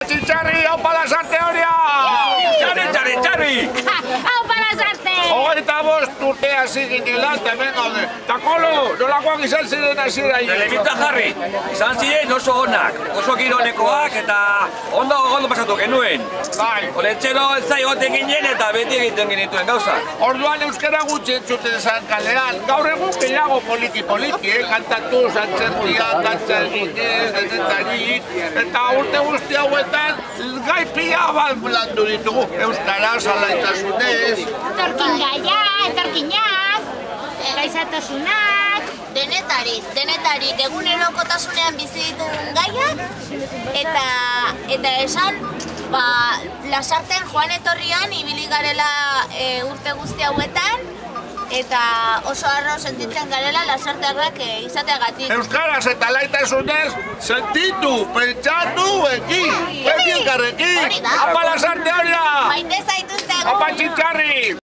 Txitxarri, haupa lasarte horia! Txarri! Haupa lasarte! Hogeita bost urte hasi ginela, hemen gaude. Ta Kolo, nolakoak izan ziren hasiera hile? Telebista jarri, izan ziren oso onak, oso gironekoak eta ondo pasatu genuen. Bai. Olentzero ez zai goten ginen eta beti egiten genituen gauzak. Orduan euskara gutxi entzuten zan kalean. Gaur egun gehiago poliki, kantatu, zantzertia, kantza eginez, denetarik. Eta urte guzti hauetan, gai pila bat landu ditugu. Euskara, salaitasunez. Etorkin gaia, etorkinak, gaizatasunak. Denetarik, egunerokotasunean bizi ditugun gaiak, eta esan, lasarten joan etorrian ibili garela urte guzti hauetan, eta oso harro sentitzen garela lasartearrak izateagatik. Euskaraz eta laitasunez, sentitu, pentsatu, ekin elkarrekin. Apa lasarte horia! Maite zaituztegu! Apa Txitxarri!